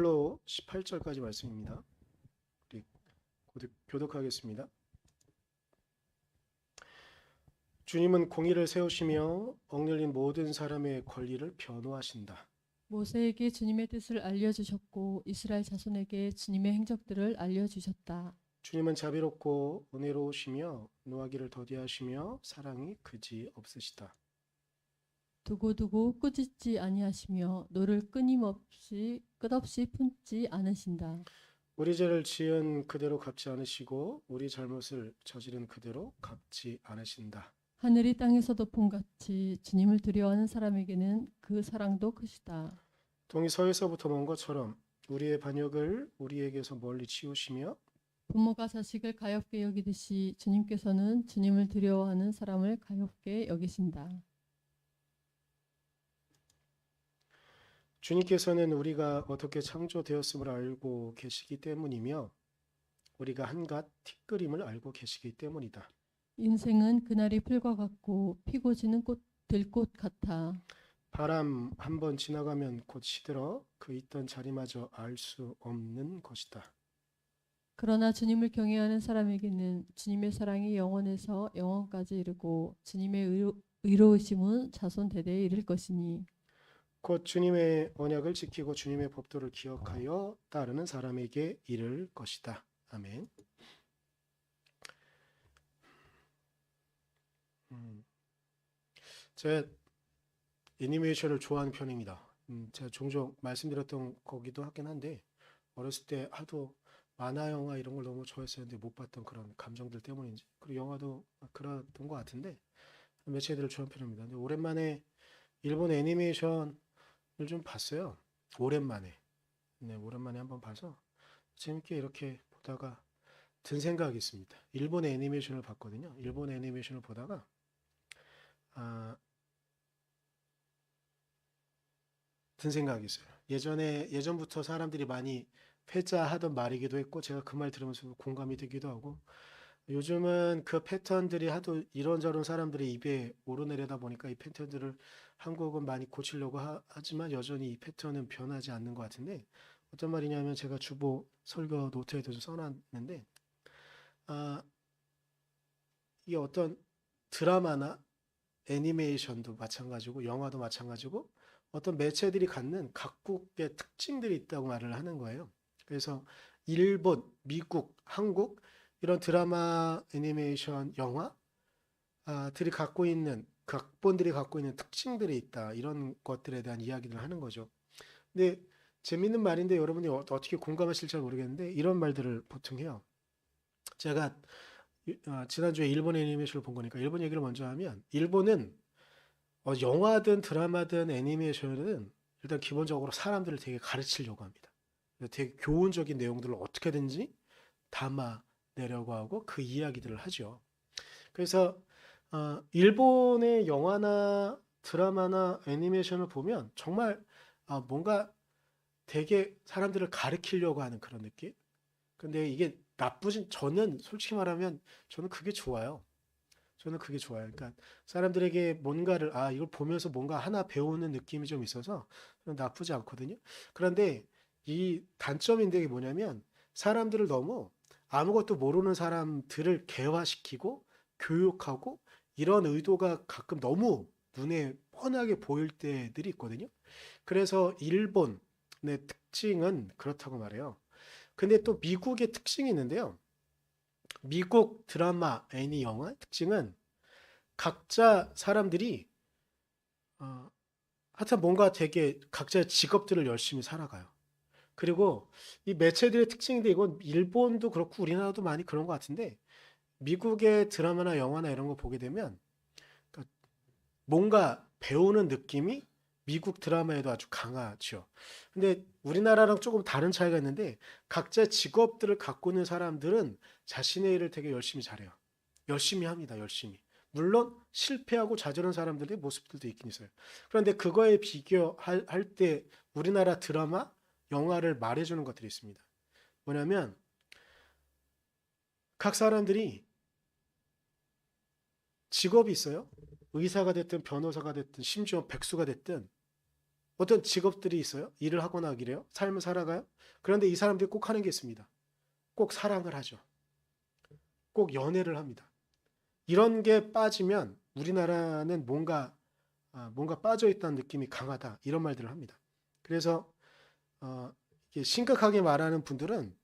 로 18절까지 말씀입니다. 우리 교독하겠습니다. 주님은 공의를 세우시며 억눌린 모든 사람의 권리를 변호하신다. 모세에게 주님의 뜻을 알려주셨고 이스라엘 자손에게 주님의 행적들을 알려주셨다. 주님은 자비롭고 은혜로우시며 노하기를 더디하시며 사랑이 그지 없으시다. 두고두고 꾸짖지 아니하시며 노를 끝없이 품지 않으신다. 우리 죄를 지은 그대로 갚지 않으시고 우리 잘못을 저지른 그대로 갚지 않으신다. 하늘이 땅에서 덮음같이 주님을 두려워하는 사람에게는 그 사랑도 크시다. 동이 서에서부터 먼 것처럼 우리의 반역을 우리에게서 멀리 치우시며 부모가 자식을 가엾게 여기듯이 주님께서는 주님을 두려워하는 사람을 가엾게 여기신다. 주님께서는 우리가 어떻게 창조되었음을 알고 계시기 때문이며 우리가 한갓 티끌임을 알고 계시기 때문이다. 인생은 그날이 풀과 같고 피고 지는 들꽃 같아. 바람 한 번 지나가면 곧 시들어 그 있던 자리마저 알 수 없는 것이다. 그러나 주님을 경외하는 사람에게는 주님의 사랑이 영원에서 영원까지 이르고 주님의 의로우심은 자손 대대에 이를 것이니 곧 주님의 언약을 지키고 주님의 법도를 기억하여 따르는 사람에게 이를 것이다. 아멘. 제가 애니메이션을 좋아하는 편입니다. 제가 종종 말씀드렸던 거기도 하긴 한데 어렸을 때 하도 만화 영화 이런 걸 너무 좋아했었는데 못 봤던 그런 감정들 때문인지 그리고 영화도 그랬던 것 같은데 매체들을 좋아하는 편입니다. 근데 오랜만에 일본 애니메이션을 좀 봤어요. 오랜만에. 네, 오랜만에 한번 봐서 재밌게 이렇게 보다가 든 생각이 있습니다. 일본 애니메이션을 봤거든요. 일본 애니메이션을 보다가 든 생각이 있어요. 예전부터 사람들이 많이 회자하던 말이기도 했고 제가 그 말 들으면서 공감이 되기도 하고 요즘은 그 패턴들이 하도 이런저런 사람들의 입에 오르내리다 보니까 이 패턴들을 한국은 많이 고치려고 하지만 여전히 이 패턴은 변하지 않는 것 같은데 어떤 말이냐면 제가 주보 설교 노트에도 좀 써놨는데 아, 이게 어떤 드라마나 애니메이션도 마찬가지고 영화도 마찬가지고 어떤 매체들이 갖는 각국의 특징들이 있다고 말을 하는 거예요. 그래서 일본, 미국, 한국 이런 드라마, 애니메이션, 영화들이 갖고 있는 각본들이 갖고 있는 특징들이 있다. 이런 것들에 대한 이야기를 하는 거죠. 근데 재밌는 말인데 여러분이 어떻게 공감하실지 모르겠는데 이런 말들을 보통 해요. 제가 지난주에 일본 애니메이션을 본 거니까 일본 얘기를 먼저 하면 일본은 영화든 드라마든 애니메이션은 일단 기본적으로 사람들을 되게 가르치려고 합니다. 되게 교훈적인 내용들을 어떻게든지 담아내려고 하고 그 이야기들을 하죠. 그래서 일본의 영화나 드라마나 애니메이션을 보면 정말 뭔가 되게 사람들을 가르치려고 하는 그런 느낌? 근데 이게 저는 솔직히 말하면 저는 그게 좋아요. 저는 그게 좋아요. 그러니까 사람들에게 뭔가를 이걸 보면서 뭔가 하나 배우는 느낌이 좀 있어서 나쁘지 않거든요. 그런데 이 단점인데 이게 뭐냐면 사람들을 너무 아무것도 모르는 사람들을 개화시키고 교육하고 이런 의도가 가끔 너무 눈에 뻔하게 보일 때들이 있거든요. 그래서 일본의 특징은 그렇다고 말해요. 근데 또 미국의 특징이 있는데요. 미국 드라마, 애니, 영화 특징은 각자 사람들이 하여튼 뭔가 되게 각자의 직업들을 열심히 살아가요. 그리고 이 매체들의 특징인데 이건 일본도 그렇고 우리나라도 많이 그런 것 같은데 미국의 드라마나 영화나 이런 거 보게 되면 그러니까 뭔가 배우는 느낌이 미국 드라마에도 아주 강하죠. 근데 우리나라랑 조금 다른 차이가 있는데 각자 직업들을 갖고 있는 사람들은 자신의 일을 되게 열심히 잘해요. 열심히 합니다. 열심히. 물론 실패하고 좌절한 사람들의 모습들도 있긴 있어요. 그런데 그거에 비교할 때 우리나라 드라마, 영화를 말해주는 것들이 있습니다. 뭐냐면 각 사람들이 직업이 있어요. 의사가 됐든 변호사가 됐든 심지어 백수가 됐든 어떤 직업들이 있어요. 일을 하거나 하기래요. 삶을 살아가요. 그런데 이 사람들이 꼭 하는 게 있습니다. 꼭 사랑을 하죠. 꼭 연애를 합니다. 이런 게 빠지면 우리나라는 뭔가 빠져 있다는 느낌이 강하다. 이런 말들을 합니다. 그래서 이게 심각하게 말하는 분들은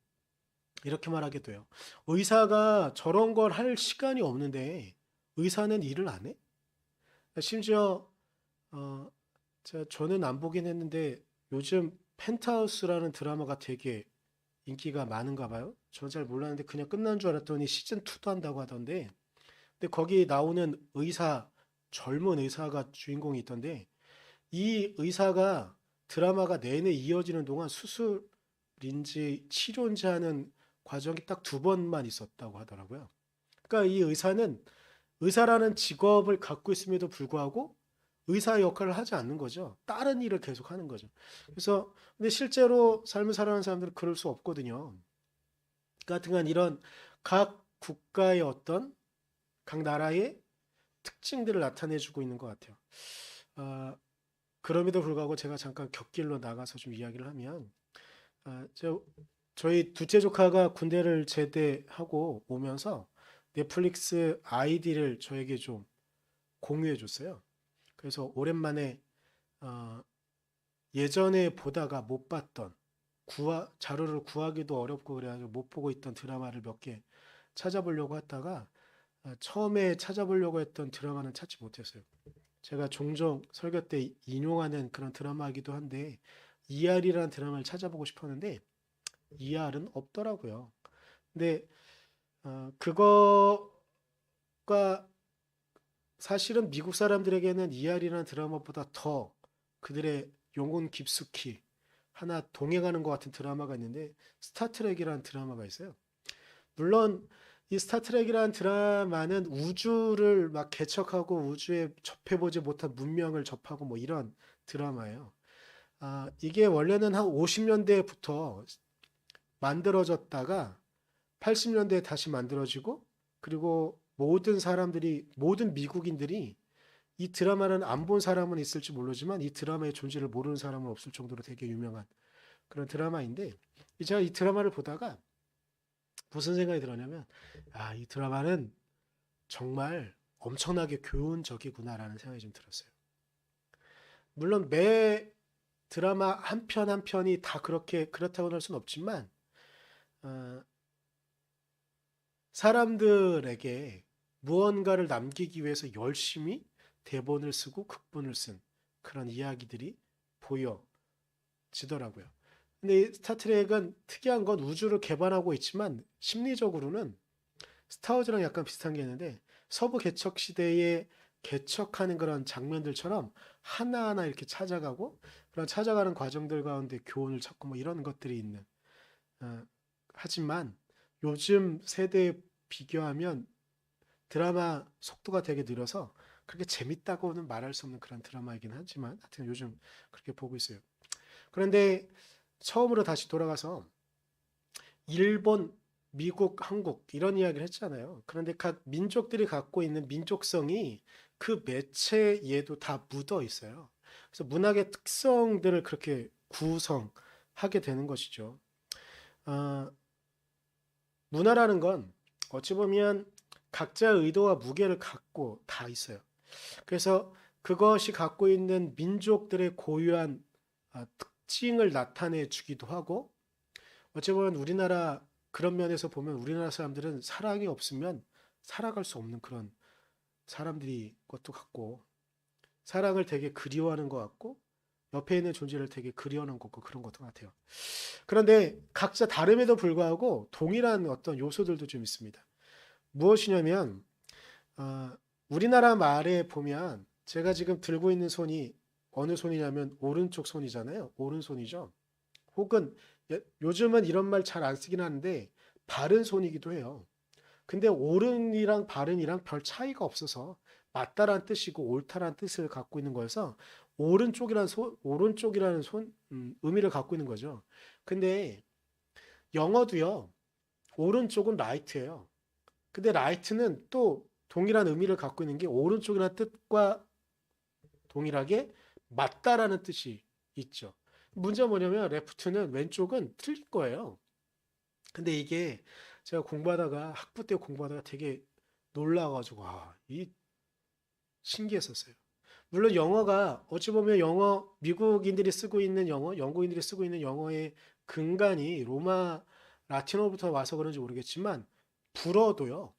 이렇게 말하게 돼요. 의사가 저런 걸 할 시간이 없는데 의사는 일을 안 해? 심지어 어, 저는 안 보긴 했는데 요즘 펜트하우스라는 드라마가 되게 인기가 많은가 봐요. 저 잘 몰랐는데 그냥 끝난 줄 알았더니 시즌 2도 한다고 하던데, 근데 거기 나오는 젊은 의사가 주인공이 있던데 이 의사가 드라마가 내내 이어지는 동안 수술인지 치료인지 하는 과정이 딱 2번만 있었다고 하더라고요. 그러니까 이 의사는 의사라는 직업을 갖고 있음에도 불구하고 의사 역할을 하지 않는 거죠. 다른 일을 계속 하는 거죠. 그래서 근데 실제로 삶을 살아가는 사람들은 그럴 수 없거든요. 그러니까 하여튼간 이런 각 국가의 어떤 각 나라의 특징들을 나타내주고 있는 것 같아요. 아, 그럼에도 불구하고 제가 잠깐 곁길로 나가서 좀 이야기를 하면, 아, 저희 둘째 조카가 군대를 제대하고 오면서 넷플릭스 아이디를 저에게 좀 공유해 줬어요. 그래서 오랜만에 어, 예전에 보다가 못 봤던 자료를 구하기도 어렵고 그래가지고 못 보고 있던 드라마를 몇 개 찾아보려고 했다가 처음에 찾아보려고 했던 드라마는 찾지 못했어요. 제가 종종 설교 때 인용하는 그런 드라마이기도 한데 ER이라는 드라마를 찾아보고 싶었는데 ER은 없더라고요. 근데 그거가 사실은 미국 사람들에게는 ER이라는 드라마보다 더 그들의 영혼 깊숙이 하나 동행하는 것 같은 드라마가 있는데 스타트rek이라는 드라마가 있어요. 물론 이 스타트rek이라는 드라마는 우주를 막 개척하고 우주에 접해보지 못한 문명을 접하고 뭐 이런 드라마예요. 이게 원래는 한 50년대부터 만들어졌다가 80년대에 다시 만들어지고, 그리고 모든 미국인들이 이 드라마는 안 본 사람은 있을지 모르지만 이 드라마의 존재를 모르는 사람은 없을 정도로 되게 유명한 그런 드라마인데, 제가 이 드라마를 보다가 무슨 생각이 들었냐면, 이 드라마는 정말 엄청나게 교훈적이구나라는 생각이 좀 들었어요. 물론 매 드라마 한 편 한 편이 다 그렇다고 할 수는 없지만, 어, 사람들에게 무언가를 남기기 위해서 열심히 대본을 쓰고 극본을 쓴 그런 이야기들이 보여지더라고요. 근데 이 스타트rek은 특이한 건 우주를 개발하고 있지만 심리적으로는 스타워즈랑 약간 비슷한 게 있는데 서부 개척 시대에 개척하는 그런 장면들처럼 하나하나 이렇게 찾아가고 그런 찾아가는 과정들 가운데 교훈을 찾고 뭐 이런 것들이 있는, 어, 하지만 요즘 세대에 비교하면 드라마 속도가 되게 느려서 그렇게 재밌다고는 말할 수 없는 그런 드라마이긴 하지만 하여튼 요즘 그렇게 보고 있어요. 그런데 처음으로 다시 돌아가서 일본, 미국, 한국 이런 이야기를 했잖아요. 그런데 각 민족들이 갖고 있는 민족성이 그 매체에도 다 묻어 있어요. 그래서 문학의 특성들을 그렇게 구성하게 되는 것이죠. 아, 문화라는 건 어찌 보면 각자의 의도와 무게를 갖고 다 있어요. 그래서 그것이 갖고 있는 민족들의 고유한 특징을 나타내 주기도 하고, 어찌 보면 우리나라 그런 면에서 보면 우리나라 사람들은 사랑이 없으면 살아갈 수 없는 그런 사람들이 것도 같고, 사랑을 되게 그리워하는 것 같고, 옆에 있는 존재를 되게 그리워하는 것 같고 그런 것도 같아요. 그런데 각자 다름에도 불구하고 동일한 어떤 요소들도 좀 있습니다. 무엇이냐면 우리나라 말에 보면 제가 지금 들고 있는 손이 어느 손이냐면 오른쪽 손이잖아요. 오른손이죠. 혹은 요즘은 이런 말 잘 안 쓰긴 하는데 바른 손이기도 해요. 근데 옳은이랑 바른이랑 별 차이가 없어서 맞다란 뜻이고 옳다란 뜻을 갖고 있는 거여서 오른쪽이라는 의미를 갖고 있는 거죠. 근데 영어도요. 오른쪽은 right예요. 근데 right는 또 동일한 의미를 갖고 있는 게 오른쪽이라는 뜻과 동일하게 맞다라는 뜻이 있죠. 문제가 뭐냐면 레프트는 왼쪽은 틀린 거예요. 근데 이게 제가 공부하다가 학부 때 공부하다가 되게 놀라가지고 이 신기했었어요. 물론 영어가 어찌 보면 영어 미국인들이 쓰고 있는 영어, 영국인들이 쓰고 있는 영어의 근간이 로마 라틴어부터 와서 그런지 모르겠지만 불어도요.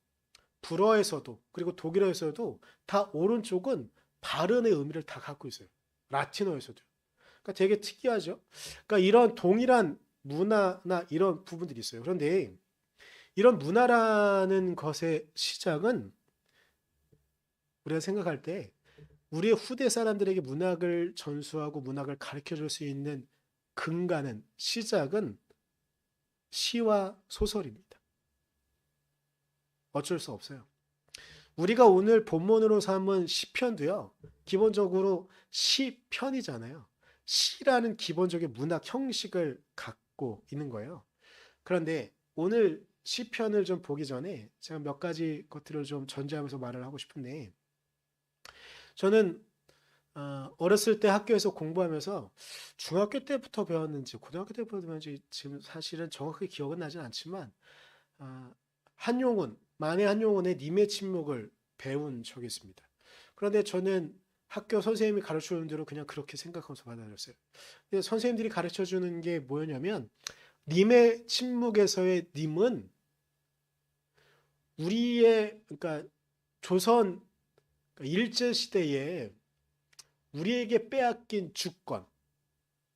불어에서도 그리고 독일어에서도 다 오른쪽은 발음의 의미를 다 갖고 있어요. 라틴어에서도. 그러니까 되게 특이하죠. 그러니까 이런 동일한 문화나 이런 부분들이 있어요. 그런데 이런 문화라는 것의 시작은 우리가 생각할 때 우리의 후대 사람들에게 문학을 전수하고 문학을 가르쳐 줄 수 있는 근간은 시작은 시와 소설입니다. 어쩔 수 없어요. 우리가 오늘 본문으로 삼은 시편도요. 기본적으로 시편이잖아요. 시라는 기본적인 문학 형식을 갖고 있는 거예요. 그런데 오늘 시편을 좀 보기 전에 제가 몇 가지 것들을 좀 전제하면서 말을 하고 싶은데 저는 어렸을 때 학교에서 공부하면서 중학교 때부터 배웠는지 고등학교 때부터 배웠는지 지금 사실은 정확하게 기억은 나진 않지만 한용운, 만해 한용운의 님의 침묵을 배운 적이 있습니다. 그런데 저는 학교 선생님이 가르쳐주는 대로 그냥 그렇게 생각하면서 받아들였어요. 근데 선생님들이 가르쳐주는 게 뭐였냐면 님의 침묵에서의 님은 우리의 그러니까 조선 일제 시대에 우리에게 빼앗긴 주권,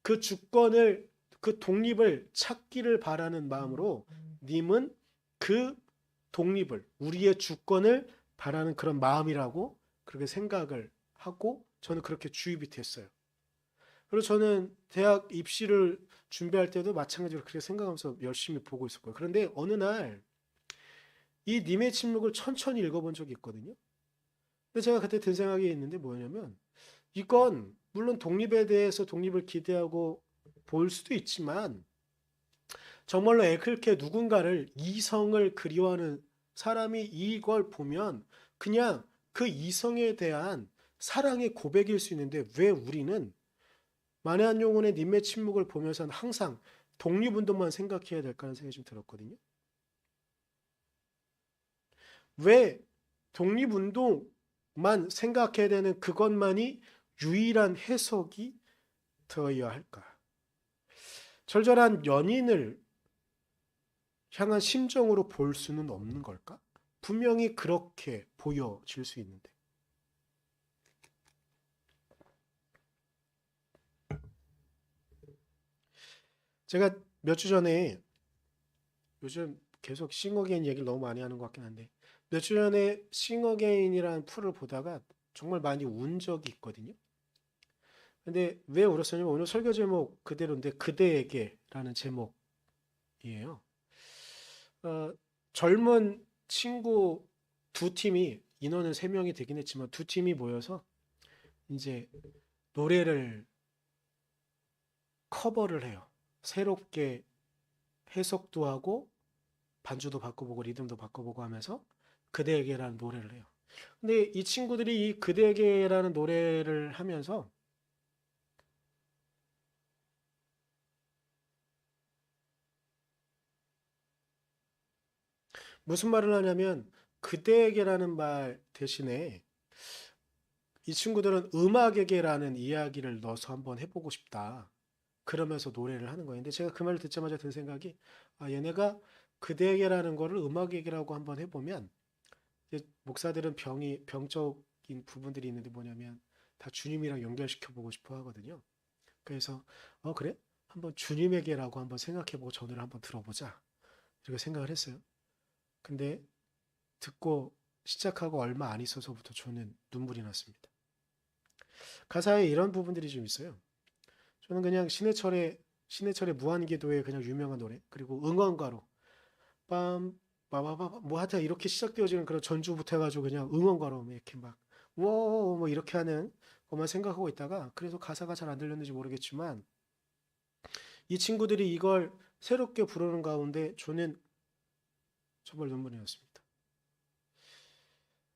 그 주권을 그 독립을 찾기를 바라는 마음으로 님은 그 독립을 우리의 주권을 바라는 그런 마음이라고 그렇게 생각을 하고 저는 그렇게 주입이 됐어요. 그리고 저는 대학 입시를 준비할 때도 마찬가지로 그렇게 생각하면서 열심히 보고 있었고요. 그런데 어느 날 이 님의 침묵을 천천히 읽어본 적이 있거든요. 근데 제가 그때 든 생각이 있는데 뭐냐면 이건 물론 독립에 대해서 독립을 기대하고 볼 수도 있지만 정말로 그렇게 누군가를 이성을 그리워하는 사람이 이걸 보면 그냥 그 이성에 대한 사랑의 고백일 수 있는데 왜 우리는 만해한 용운의 님의 침묵을 보면서는 항상 독립운동만 생각해야 될까 하는 생각이 좀 들었거든요. 왜 독립운동만 생각해야 되는 그것만이 유일한 해석이 되어야 할까? 절절한 연인을 향한 심정으로 볼 수는 없는 걸까? 분명히 그렇게 보여질 수 있는데. 제가 몇 주 전에 요즘 계속 싱어게인 얘기를 너무 많이 하는 것 같긴 한데 몇 주 전에 싱어게인이라는 프로를 보다가 정말 많이 운 적이 있거든요. 근데 왜 울었었냐면 오늘 설교 제목 그대로인데 그대에게라는 제목이에요. 어, 젊은 친구 두 팀이 인원은 세 명이 되긴 했지만 두 팀이 모여서 이제 노래를 커버를 해요. 새롭게 해석도 하고 반주도 바꿔보고 리듬도 바꿔보고 하면서 그대에게라는 노래를 해요. 근데 이 친구들이 이 그대에게라는 노래를 하면서 무슨 말을 하냐면 그대에게라는 말 대신에 이 친구들은 음악에게라는 이야기를 넣어서 한번 해보고 싶다. 그러면서 노래를 하는 거예요. 근데 제가 그 말을 듣자마자 든 생각이 얘네가 그대에게라는 거를 음악에게라고 한번 해보면 이제 목사들은 병적인 부분들이 있는데 뭐냐면 다 주님이랑 연결시켜 보고 싶어 하거든요. 그래서 그래? 한번 주님에게라고 한번 생각해보고 전을 한번 들어보자. 이렇게 생각을 했어요. 근데 듣고 시작하고 얼마 안 있어서부터 저는 눈물이 났습니다. 가사에 이런 부분들이 좀 있어요. 저는 그냥 신해철의 무한기도의 그냥 유명한 노래 그리고 응원가로 빰 빠바바 뭐 하여튼 이렇게 시작되어지는 그런 전주부터 해가지고 그냥 응원가로 이렇게 막 워뭐 뭐 이렇게 하는 것만 생각하고 있다가 그래서 가사가 잘 안 들렸는지 모르겠지만 이 친구들이 이걸 새롭게 부르는 가운데 저는 정말 눈물이 났습니다.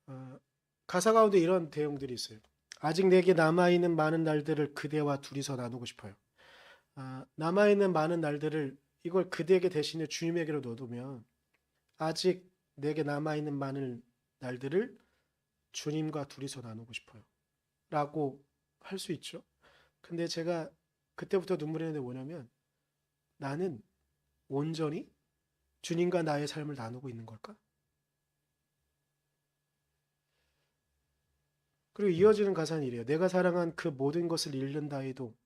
어, 가사 가운데 이런 내용들이 있어요. 아직 내게 남아있는 많은 날들을 그대와 둘이서 나누고 싶어요. 남아있는 많은 날들을 이걸 그대에게 대신에 주님에게로 넣어두면 아직 내게 남아있는 많은 날들을 주님과 둘이서 나누고 싶어요. 라고 할 수 있죠. 근데 제가 그때부터 눈물이 나는 게 뭐냐면 나는 온전히 주님과 나의 삶을 나누고 있는 걸까? 그리고 이어지는 가사는 이래요. 내가 사랑한 그 모든 것을 잃는다 해도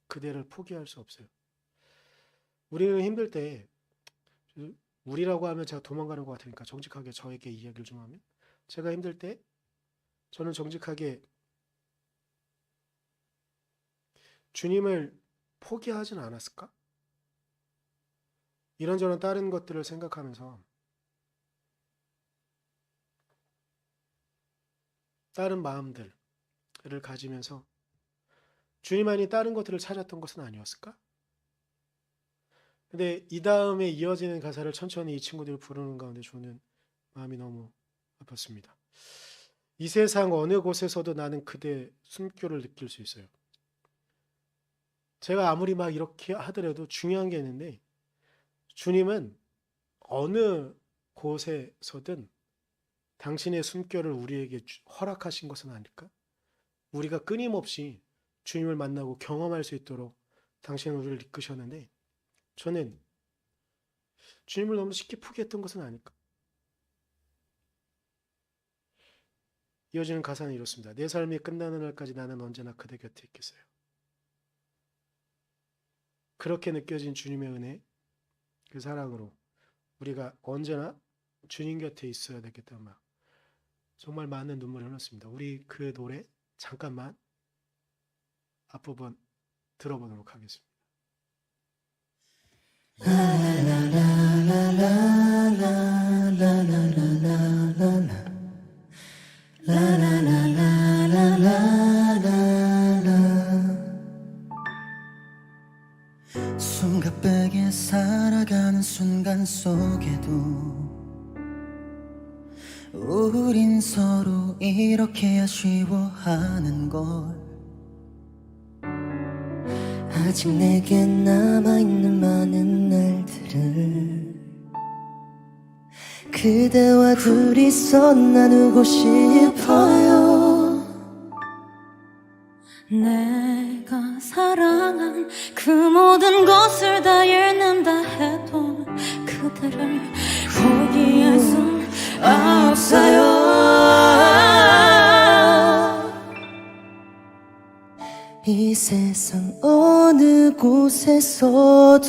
그대를 포기할 수 없어요. 우리는 힘들 때, 우리라고 하면 제가 도망가는 것 같으니까 정직하게 저에게 이야기를 좀 하면, 제가 힘들 때 저는 정직하게 주님을 포기하진 않았을까? 이런저런 다른 것들을 생각하면서 다른 마음들을 가지면서 주님만이 다른 것들을 찾았던 것은 아니었을까? 근데 이 다음에 이어지는 가사를 천천히 이 친구들이 부르는 가운데 저는 마음이 너무 아팠습니다. 이 세상 어느 곳에서도 나는 그대 숨결을 느낄 수 있어요. 제가 아무리 막 이렇게 하더라도 중요한 게 있는데 주님은 어느 곳에서든 당신의 숨결을 우리에게 허락하신 것은 아닐까? 우리가 끊임없이 주님을 만나고 경험할 수 있도록 당신은 우리를 이끄셨는데 저는 주님을 너무 쉽게 포기했던 것은 아닐까? 이어지는 가사는 이렇습니다. 내 삶이 끝나는 날까지 나는 언제나 그대 곁에 있겠어요. 그렇게 느껴진 주님의 은혜, 그 사랑으로 우리가 언제나 주님 곁에 있어야 되겠다는 말. 정말 많은 눈물을 흘렸습니다. 우리 그 노래 잠깐만 앞부분 들어보도록 하겠습니다. 숨가쁘게 살아가는 순간 속에도 우린 서로 이렇게 아쉬워하는 걸 아직 내겐 남아있는 많은 날들을 그대와 둘이서 나누고 싶어요. 내가 사랑한 그 모든 것을 다 잃는다 해도 그대를 포기할 순 없어요. 이 세상 어느 곳에서도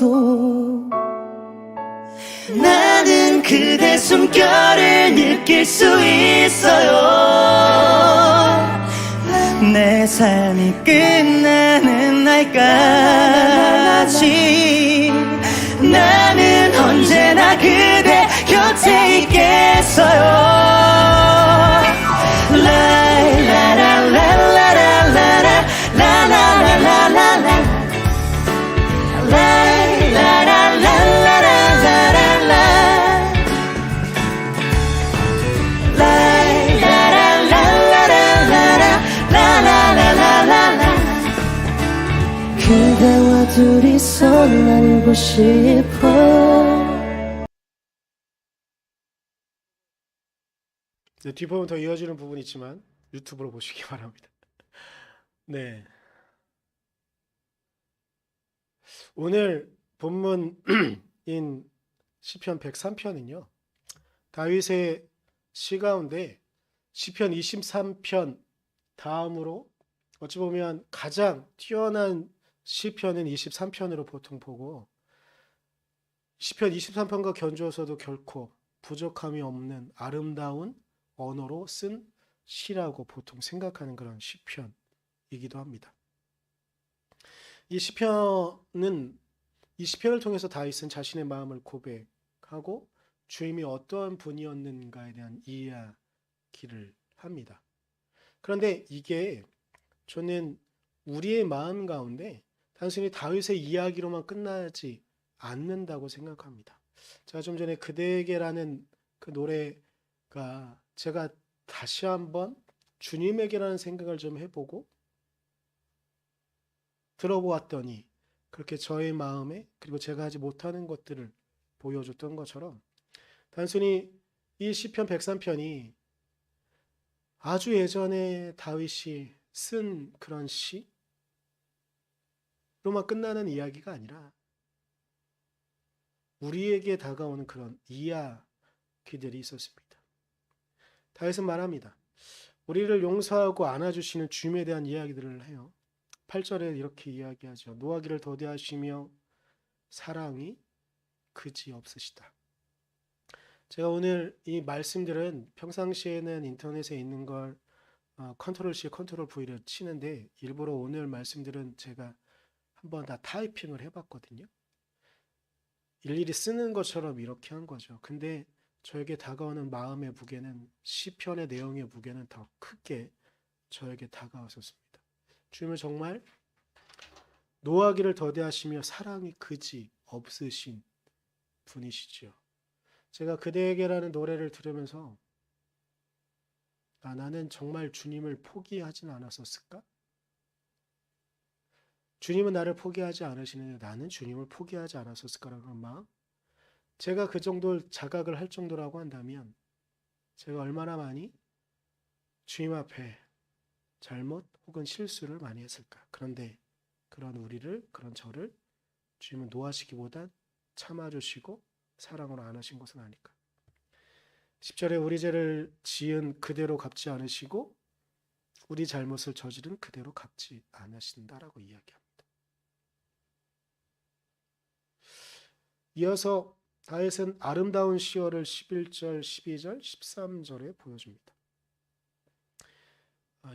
나는 그대 숨결을 느낄 수 있어요. 내 삶이 끝나는 날까지 나는 언제나 그대 곁에 있겠어요. 라라라라라라라 라라라라라라 그대와 둘이서 나누고 싶어. 네, 뒷부분 더 이어지는 부분이 있지만 유튜브로 보시기 바랍니다. 네, 오늘 본문인 시편 103편은요. 다윗의 시 가운데 시편 23편 다음으로 어찌 보면 가장 뛰어난 시편은 23편으로 보통 보고 시편 23편과 견주어서도 결코 부족함이 없는 아름다운 언어로 쓴 시라고 보통 생각하는 그런 시편이기도 합니다. 이 시편은 이 시편을 통해서 다윗은 자신의 마음을 고백하고 주님이 어떠한 분이었는가에 대한 이야기를 합니다. 그런데 이게 저는 우리의 마음 가운데 단순히 다윗의 이야기로만 끝나지 않는다고 생각합니다. 제가 좀 전에 그대에게라는 그 노래가 제가 다시 한번 주님에게라는 생각을 좀 해보고 들어보았더니 그렇게 저의 마음에 그리고 제가 하지 못하는 것들을 보여줬던 것처럼 단순히 이 시편 103편이 아주 예전에 다윗이 쓴 그런 시로만 끝나는 이야기가 아니라 우리에게 다가오는 그런 이야기들이 있었습니다. 다윗은 말합니다. 우리를 용서하고 안아주시는 주님에 대한 이야기들을 해요. 8절에 이렇게 이야기하죠. 노하기를 더디하시며 사랑이 그지 없으시다. 제가 오늘 이 말씀들은 평상시에는 인터넷에 있는 걸 컨트롤 C, 컨트롤 V를 치는데 일부러 오늘 말씀들은 제가 한번 다 타이핑을 해봤거든요. 일일이 쓰는 것처럼 이렇게 한 거죠. 근데 저에게 다가오는 마음의 무게는 시편의 내용의 무게는 더 크게 저에게 다가왔었습니다. 주님은 정말 노하기를 더디하시며 사랑이 그지 없으신 분이시죠. 제가 그대에게라는 노래를 들으면서 나는 정말 주님을 포기하진 않았었을까? 주님은 나를 포기하지 않으시는데 나는 주님을 포기하지 않았었을까라는 마음. 제가 그 정도 자각을 할 정도라고 한다면 제가 얼마나 많이 주님 앞에 잘못 혹은 실수를 많이 했을까. 그런데 그런 우리를, 그런 저를 주님은 노하시기보단 참아주시고 사랑으로 안으신 것은 아닐까. 10절에 우리 죄를 지은 그대로 갚지 않으시고 우리 잘못을 저지른 그대로 갚지 않으신다라고 이야기합니다. 이어서 다윗은 아름다운 시어를 11절, 12절, 13절에 보여줍니다.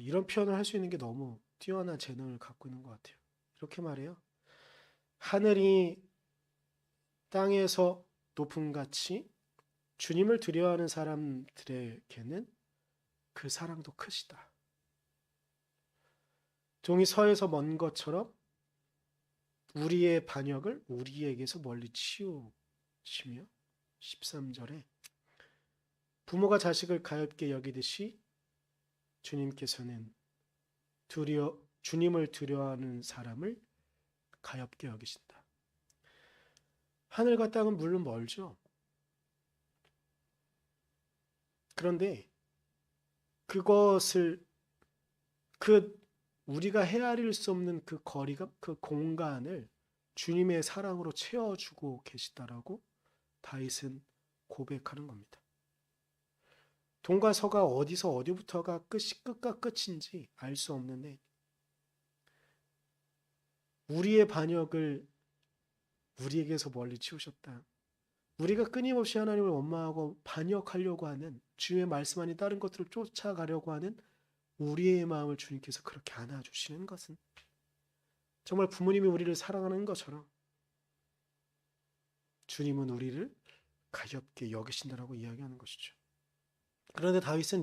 이런 표현을 할 수 있는 게 너무 뛰어난 재능을 갖고 있는 것 같아요. 이렇게 말해요. 하늘이 땅에서 높음같이 주님을 두려워하는 사람들에게는 그 사랑도 크시다. 종이 서에서 먼 것처럼 우리의 반역을 우리에게서 멀리 치우시며 13절에 부모가 자식을 가엾게 여기듯이 주님께서는 주님을 두려워하는 사람을 가엾게 여기신다. 하늘과 땅은 물론 멀죠. 그런데 그것을 우리가 헤아릴 수 없는 그 거리가 그 공간을 주님의 사랑으로 채워주고 계시다라고 다윗은 고백하는 겁니다. 동과 서가 어디서 어디부터가 끝과 끝인지 알 수 없는데 우리의 반역을 우리에게서 멀리 치우셨다. 우리가 끊임없이 하나님을 원망하고 반역하려고 하는 주의 말씀 아닌 다른 것들을 쫓아가려고 하는 우리의 마음을 주님께서 그렇게 안아주시는 것은 정말 부모님이 우리를 사랑하는 것처럼 주님은 우리를 가엾게 여기신다라고 이야기하는 것이죠. 그런데 다윗은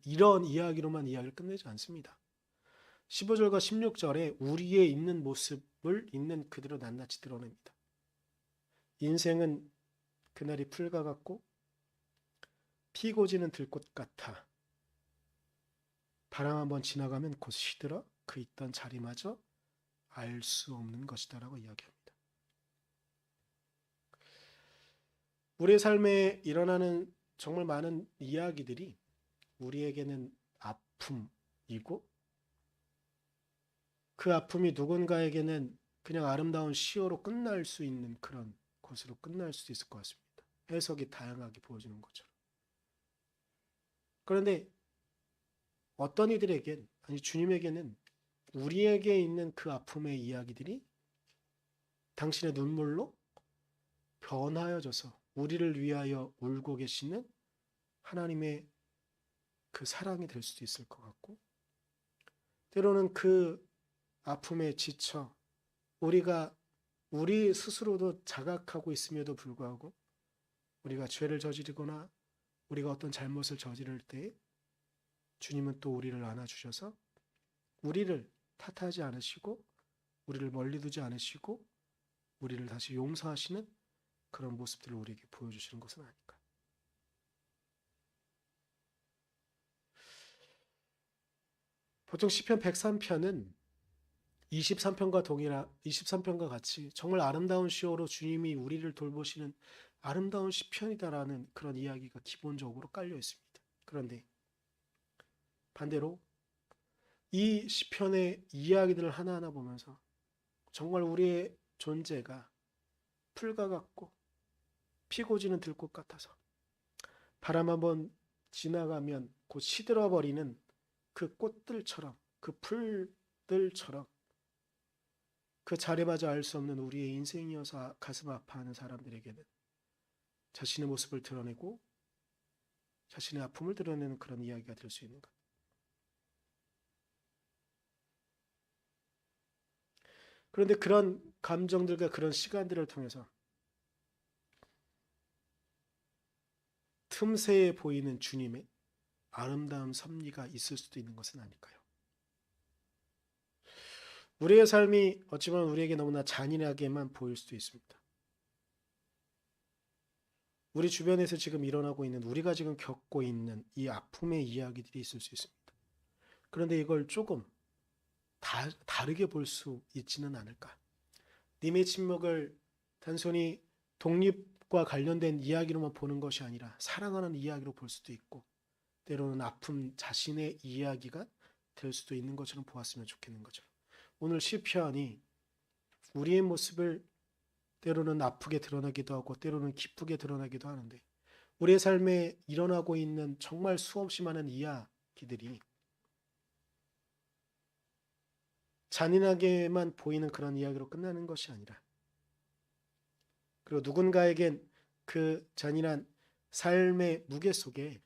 이런 이야기로만 이야기를 끝내지 않습니다. 15절과 16절에 우리의 있는 모습을 있는 그대로 낱낱이 드러냅니다. 인생은 그날이 풀과 같고 피고 지는 들꽃 같아. 바람 한번 지나가면 곧 시들어 그 있던 자리마저 알 수 없는 것이다라고 이야기합니다. 우리의 삶에 일어나는 정말 많은 이야기들이 우리에게는 아픔이고 그 아픔이 누군가에게는 그냥 아름다운 시어로 끝날 수 있는 그런 것으로 끝날 수도 있을 것 같습니다. 해석이 다양하게 보여지는 것처럼. 그런데 어떤 이들에겐 아니 주님에게는 우리에게 있는 그 아픔의 이야기들이 당신의 눈물로 변하여져서 우리를 위하여 울고 계시는 하나님의 그 사랑이 될 수도 있을 것 같고 때로는 그 아픔에 지쳐 우리가 우리 스스로도 자각하고 있음에도 불구하고 우리가 죄를 저지르거나 우리가 어떤 잘못을 저지를 때 주님은 또 우리를 안아주셔서 우리를 탓하지 않으시고 우리를 멀리 두지 않으시고 우리를 다시 용서하시는 그런 모습들을 우리에게 보여주시는 것은 아닐까. 보통 시편 103편은 23편과 같이 정말 아름다운 시호로 주님이 우리를 돌보시는 아름다운 시편이다라는 그런 이야기가 기본적으로 깔려 있습니다. 그런데 반대로 이 시편의 이야기들을 하나하나 보면서 정말 우리의 존재가 풀과 같고 피고 지는 들꽃 같아서 바람 한번 지나가면 곧 시들어버리는 그 꽃들처럼, 그 풀들처럼 그 자리마저 알 수 없는 우리의 인생이어서 가슴 아파하는 사람들에게는 자신의 모습을 드러내고 자신의 아픔을 드러내는 그런 이야기가 될 수 있는 것. 그런데 그런 감정들과 그런 시간들을 통해서 틈새에 보이는 주님의 아름다운 섭리가 있을 수도 있는 것은 아닐까요? 우리의 삶이 어찌 보면 우리에게 너무나 잔인하게만 보일 수도 있습니다. 우리 주변에서 지금 일어나고 있는, 우리가 지금 겪고 있는 이 아픔의 이야기들이 있을 수 있습니다. 그런데 이걸 조금 다르게 볼 수 있지는 않을까? 님의 침묵을 단순히 독립과 관련된 이야기로만 보는 것이 아니라 사랑하는 이야기로 볼 수도 있고, 때로는 아픔 자신의 이야기가 될 수도 있는 것처럼 보았으면 좋겠는 거죠. 오늘 시편이 우리의 모습을 때로는 아프게 드러나기도 하고 때로는 기쁘게 드러나기도 하는데, 우리의 삶에 일어나고 있는 정말 수없이 많은 이야기들이 잔인하게만 보이는 그런 이야기로 끝나는 것이 아니라, 그리고 누군가에겐 그 잔인한 삶의 무게 속에,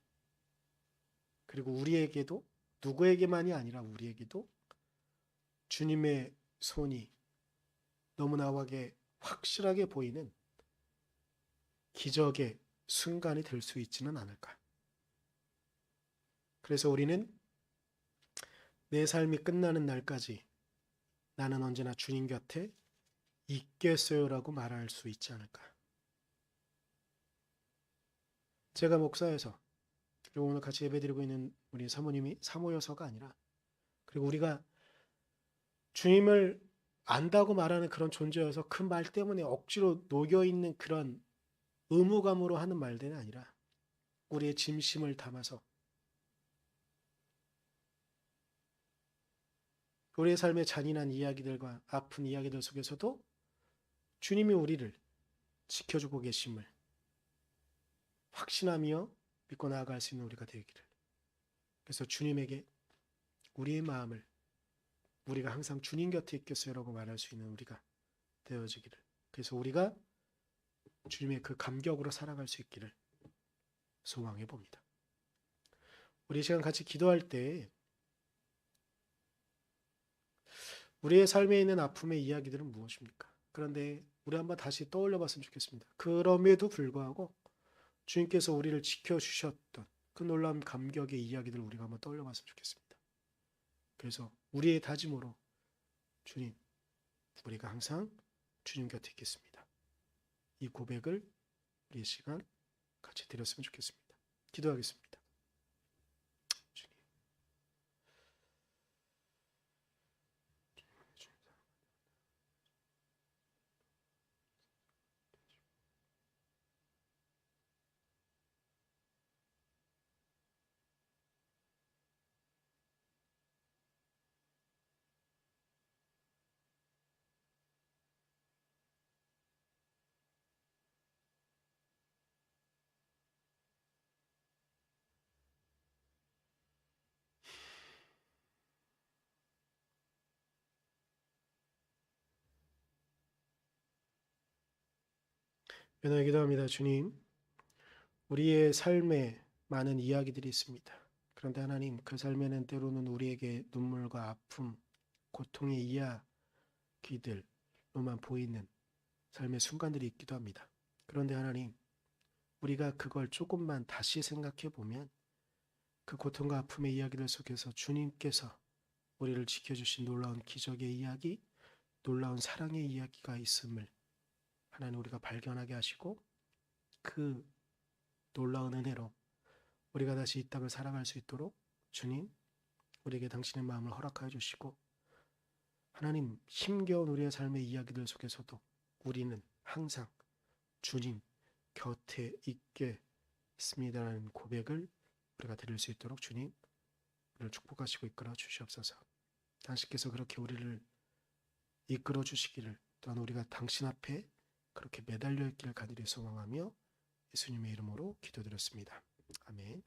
그리고 우리에게도, 누구에게만이 아니라 우리에게도 주님의 손이 너무나 확실하게 보이는 기적의 순간이 될 수 있지는 않을까. 그래서 우리는 내 삶이 끝나는 날까지 나는 언제나 주님 곁에 있겠어요라고 말할 수 있지 않을까. 제가 목사여서, 그리고 오늘 같이 예배드리고 있는 우리 사모님이 사모여서가 아니라, 그리고 우리가 주님을 안다고 말하는 그런 존재여서 그 말 때문에 억지로 놓여있는 그런 의무감으로 하는 말들이 아니라, 우리의 진심을 담아서 우리의 삶의 잔인한 이야기들과 아픈 이야기들 속에서도 주님이 우리를 지켜주고 계심을 확신하며 믿고 나아갈 수 있는 우리가 되기를. 그래서 주님에게 우리의 마음을, 우리가 항상 주님 곁에 있겠어요라고 말할 수 있는 우리가 되어지기를. 그래서 우리가 주님의 그 감격으로 살아갈 수 있기를 소망해 봅니다. 우리 시간 같이 기도할 때 우리의 삶에 있는 아픔의 이야기들은 무엇입니까? 그런데 우리 한번 다시 떠올려 봤으면 좋겠습니다. 그럼에도 불구하고 주님께서 우리를 지켜주셨던 그 놀라운 감격의 이야기들을 우리가 한번 떠올려 봤으면 좋겠습니다. 그래서 우리의 다짐으로 주님, 우리가 항상 주님 곁에 있겠습니다. 이 고백을 우리의 시간 같이 드렸으면 좋겠습니다. 기도하겠습니다. 주님. 연호에 기도합니다. 주님, 우리의 삶에 많은 이야기들이 있습니다. 그런데 하나님, 그 삶에는 때로는 우리에게 눈물과 아픔, 고통의 이야기들로만 보이는 삶의 순간들이 있기도 합니다. 그런데 하나님, 우리가 그걸 조금만 다시 생각해 보면 그 고통과 아픔의 이야기들 속에서 주님께서 우리를 지켜주신 놀라운 기적의 이야기, 놀라운 사랑의 이야기가 있음을 하나님 우리가 발견하게 하시고, 그 놀라운 은혜로 우리가 다시 이 땅을 살아갈 수 있도록 주님, 우리에게 당신의 마음을 허락하여 주시고 하나님 힘겨운 우리의 삶의 이야기들 속에서도 우리는 항상 주님 곁에 있게 있습니다라는 고백을 우리가 드릴 수 있도록 주님 우리를 축복하시고 이끌어 주시옵소서. 당신께서 그렇게 우리를 이끌어 주시기를 또한 우리가 당신 앞에 그렇게 매달려 있기를 간절히 소망하며 예수님의 이름으로 기도드렸습니다. 아멘.